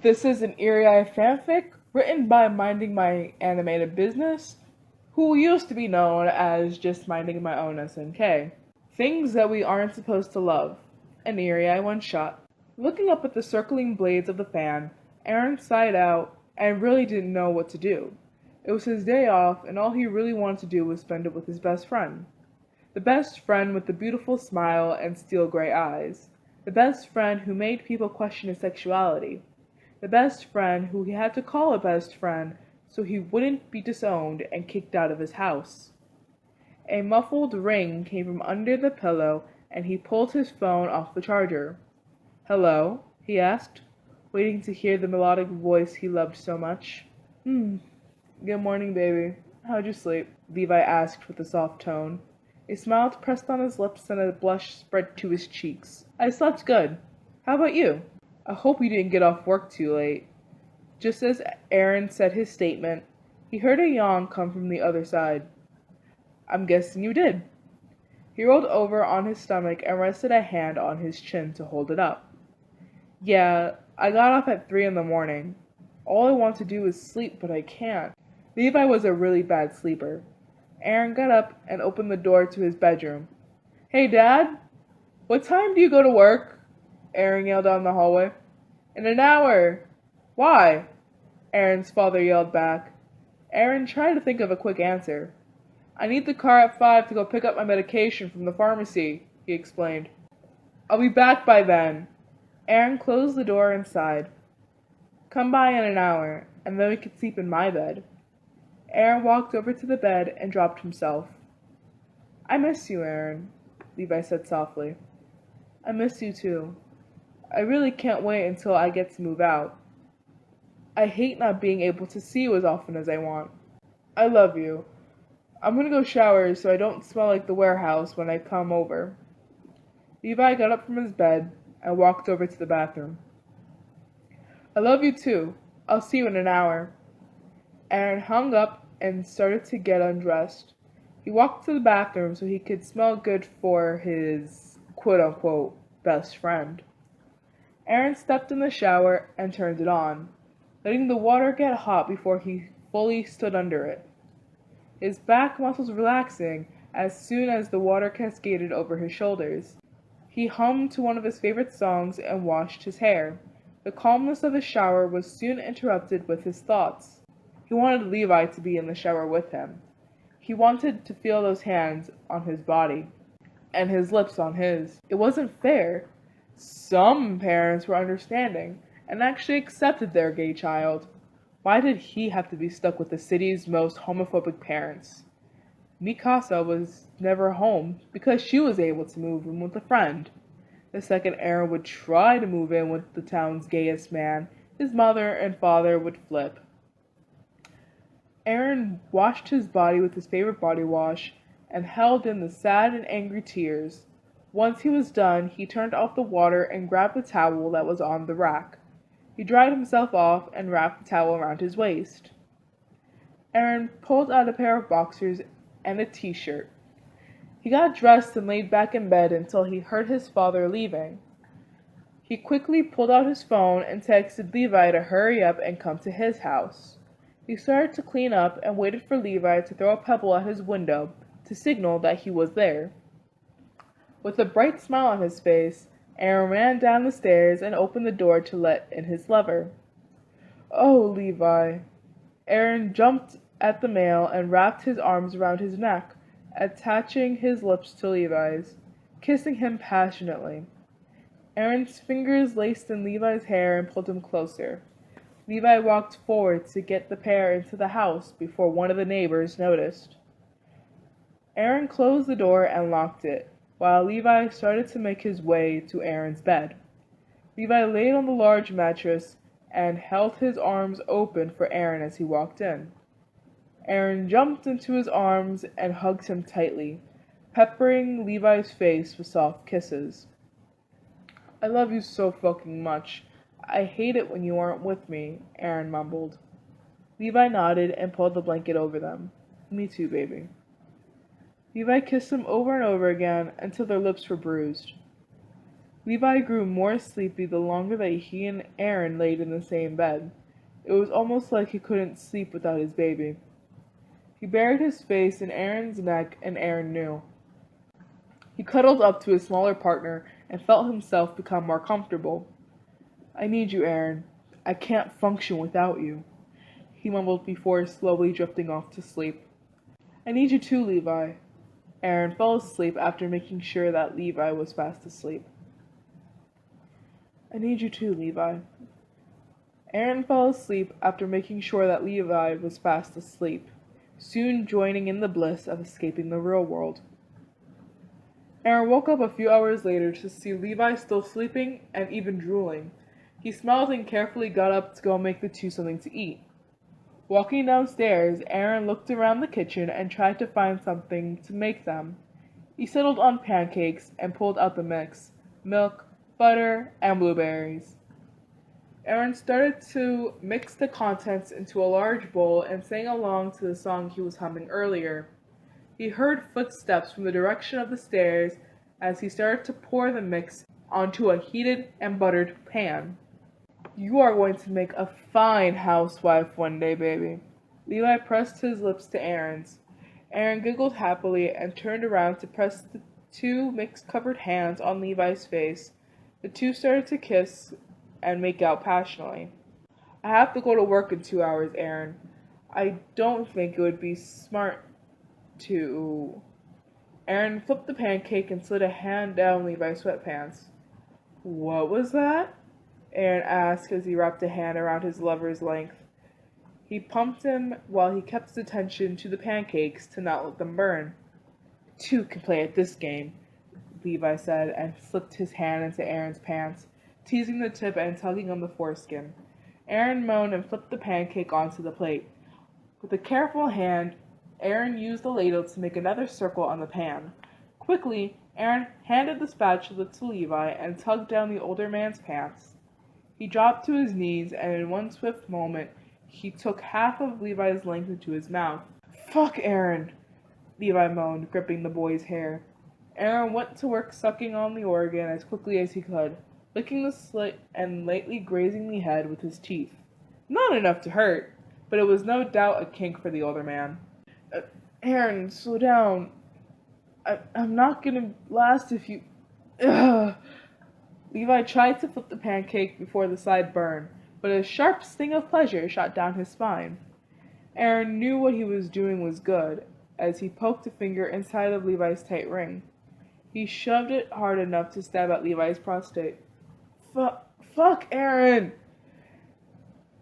This is an Ereri fanfic written by Minding My Animated Business, who used to be known as just Minding My Own SNK. Things that we aren't supposed to love. An Ereri one shot. Looking up at the circling blades of the fan, Aaron sighed out and really didn't know what to do. It was his day off, and all he really wanted to do was spend it with his best friend. The best friend with the beautiful smile and steel gray eyes. The best friend who made people question his sexuality. The best friend who he had to call a best friend so he wouldn't be disowned and kicked out of his house. A muffled ring came from under the pillow, and he pulled his phone off the charger. "Hello?" he asked, waiting to hear the melodic voice he loved so much. Good morning, baby. How'd you sleep?" Levi asked with a soft tone. A smile pressed on his lips and a blush spread to his cheeks. "I slept good. How about you? I hope you didn't get off work too late." Just as Aaron said his statement, he heard a yawn come from the other side. "I'm guessing you did." He rolled over on his stomach and rested a hand on his chin to hold it up. "Yeah, I got off at 3 in the morning. All I want to do is sleep, but I can't." Levi was a really bad sleeper. Aaron got up and opened the door to his bedroom. "Hey, Dad! What time do you go to work?" Aaron yelled down the hallway. "In an hour." "Why?" Aaron's father yelled back. Aaron tried to think of a quick answer. "I need the car at 5 to go pick up my medication from the pharmacy," he explained. "I'll be back by then." Aaron closed the door and sighed. "Come by in an hour, and then we can sleep in my bed." Aaron walked over to the bed and dropped himself. "I miss you, Aaron," Levi said softly. "I miss you too. I really can't wait until I get to move out. I hate not being able to see you as often as I want. I love you. I'm gonna go shower so I don't smell like the warehouse when I come over." Levi got up from his bed and walked over to the bathroom. "I love you too. I'll see you in an hour." Aaron hung up and started to get undressed. He walked to the bathroom so he could smell good for his quote-unquote best friend. Aaron stepped in the shower and turned it on, letting the water get hot before he fully stood under it. His back muscles relaxing as soon as the water cascaded over his shoulders. He hummed to one of his favorite songs and washed his hair. The calmness of his shower was soon interrupted with his thoughts. He wanted Levi to be in the shower with him. He wanted to feel those hands on his body, and his lips on his. It wasn't fair. Some parents were understanding, and actually accepted their gay child. Why did he have to be stuck with the city's most homophobic parents? Mikasa was never home because she was able to move in with a friend. The second Aaron would try to move in with the town's gayest man, his mother and father would flip. Aaron washed his body with his favorite body wash and held in the sad and angry tears. Once he was done, he turned off the water and grabbed the towel that was on the rack. He dried himself off and wrapped the towel around his waist. Aaron pulled out a pair of boxers and a t-shirt. He got dressed and laid back in bed until he heard his father leaving. He quickly pulled out his phone and texted Levi to hurry up and come to his house. He started to clean up and waited for Levi to throw a pebble at his window to signal that he was there. With a bright smile on his face, Aaron ran down the stairs and opened the door to let in his lover. "Oh, Levi." Aaron jumped at the mail and wrapped his arms around his neck, attaching his lips to Levi's, kissing him passionately. Aaron's fingers laced in Levi's hair and pulled him closer. Levi walked forward to get the pair into the house before one of the neighbors noticed. Aaron closed the door and locked it, while Levi started to make his way to Aaron's bed. Levi laid on the large mattress and held his arms open for Aaron as he walked in. Aaron jumped into his arms and hugged him tightly, peppering Levi's face with soft kisses. "I love you so fucking much. I hate it when you aren't with me," Aaron mumbled. Levi nodded and pulled the blanket over them. "Me too, baby." Levi kissed him over and over again until their lips were bruised. Levi grew more sleepy the longer that he and Aaron laid in the same bed. It was almost like he couldn't sleep without his baby. He buried his face in Aaron's neck, and Aaron knew. He cuddled up to his smaller partner and felt himself become more comfortable. I need you, Aaron. I can't function without you, he mumbled before slowly drifting off to sleep. I need you too, Levi. Aaron fell asleep after making sure that Levi was fast asleep. I need you too, Levi. Aaron fell asleep after making sure that Levi was fast asleep, soon joining in the bliss of escaping the real world. Aaron woke up a few hours later to see Levi still sleeping and even drooling. He smiled and carefully got up to go make the two something to eat. Walking downstairs, Aaron looked around the kitchen and tried to find something to make them. He settled on pancakes and pulled out the mix: milk, butter, and blueberries. Aaron started to mix the contents into a large bowl and sang along to the song he was humming earlier. He heard footsteps from the direction of the stairs as he started to pour the mix onto a heated and buttered pan. You are going to make a fine housewife one day, baby. Levi pressed his lips to Aaron's. Aaron giggled happily and turned around to press the two mix-covered hands on Levi's face. The two started to kiss and make out passionately. I have to go to work in 2 hours, Aaron. I don't think it would be smart to... Aaron flipped the pancake and slid a hand down Levi's sweatpants. What was that? Aaron asked as he wrapped a hand around his lover's length. He pumped him while he kept his attention to the pancakes to not let them burn. Two can play at this game, Levi said, and slipped his hand into Aaron's pants, teasing the tip and tugging on the foreskin. Aaron moaned and flipped the pancake onto the plate. With a careful hand, Aaron used the ladle to make another circle on the pan. Quickly, Aaron handed the spatula to Levi and tugged down the older man's pants. He dropped to his knees, and in one swift moment, he took half of Levi's length into his mouth. Fuck, Aaron, Levi moaned, gripping the boy's hair. Aaron went to work sucking on the organ as quickly as he could, licking the slit and lightly grazing the head with his teeth. Not enough to hurt, but it was no doubt a kink for the older man. Aaron, slow down. I'm not gonna last if you... Ugh. Levi tried to flip the pancake before the side burned, but a sharp sting of pleasure shot down his spine. Aaron knew what he was doing was good, as he poked a finger inside of Levi's tight ring. He shoved it hard enough to stab at Levi's prostate. Fuck, Aaron!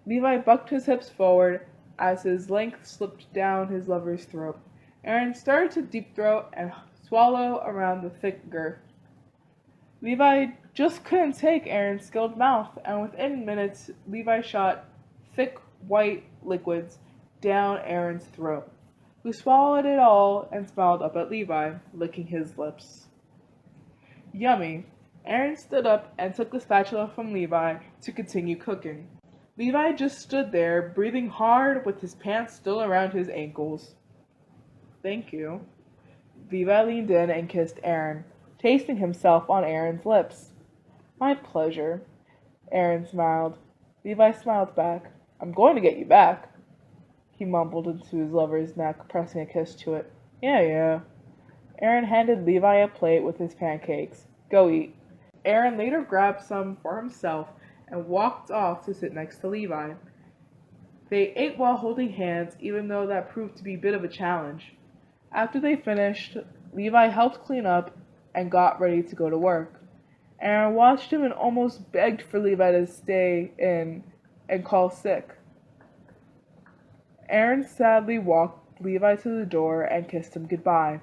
Levi bucked his hips forward as his length slipped down his lover's throat. Aaron started to deep throat and swallow around the thick girth. Levi just couldn't take Aaron's skilled mouth, and within minutes, Levi shot thick white liquids down Aaron's throat, who swallowed it all and smiled up at Levi, licking his lips. Yummy. Aaron stood up and took the spatula from Levi to continue cooking. Levi just stood there, breathing hard with his pants still around his ankles. Thank you. Levi leaned in and kissed Aaron, tasting himself on Aaron's lips. My pleasure. Aaron smiled. Levi smiled back. I'm going to get you back, he mumbled into his lover's neck, pressing a kiss to it. Yeah. Aaron handed Levi a plate with his pancakes. Go eat. Aaron later grabbed some for himself and walked off to sit next to Levi. They ate while holding hands, even though that proved to be a bit of a challenge. After they finished, Levi helped clean up and got ready to go to work. Aaron watched him and almost begged for Levi to stay in and call sick. Aaron sadly walked Levi to the door and kissed him goodbye.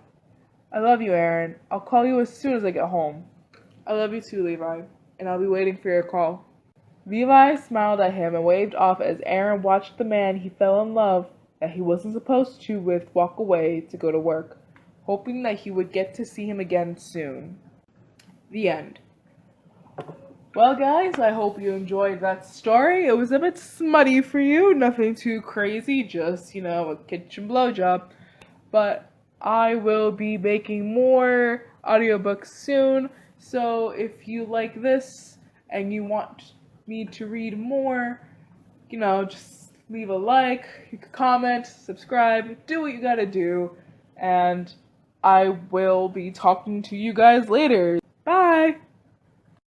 I love you, Aaron. I'll call you as soon as I get home. I love you too, Levi, and I'll be waiting for your call. Levi smiled at him and waved off as Aaron watched the man he fell in love that he wasn't supposed to with walk away to go to work, hoping that he would get to see him again soon. The end. Well, guys, I hope you enjoyed that story. It was a bit smutty for you, nothing too crazy, just, a kitchen blowjob. But I will be making more audiobooks soon, So if you like this and you want me to read more, just leave a like, you can comment, subscribe, do what you gotta do, and I will be talking to you guys later. Bye!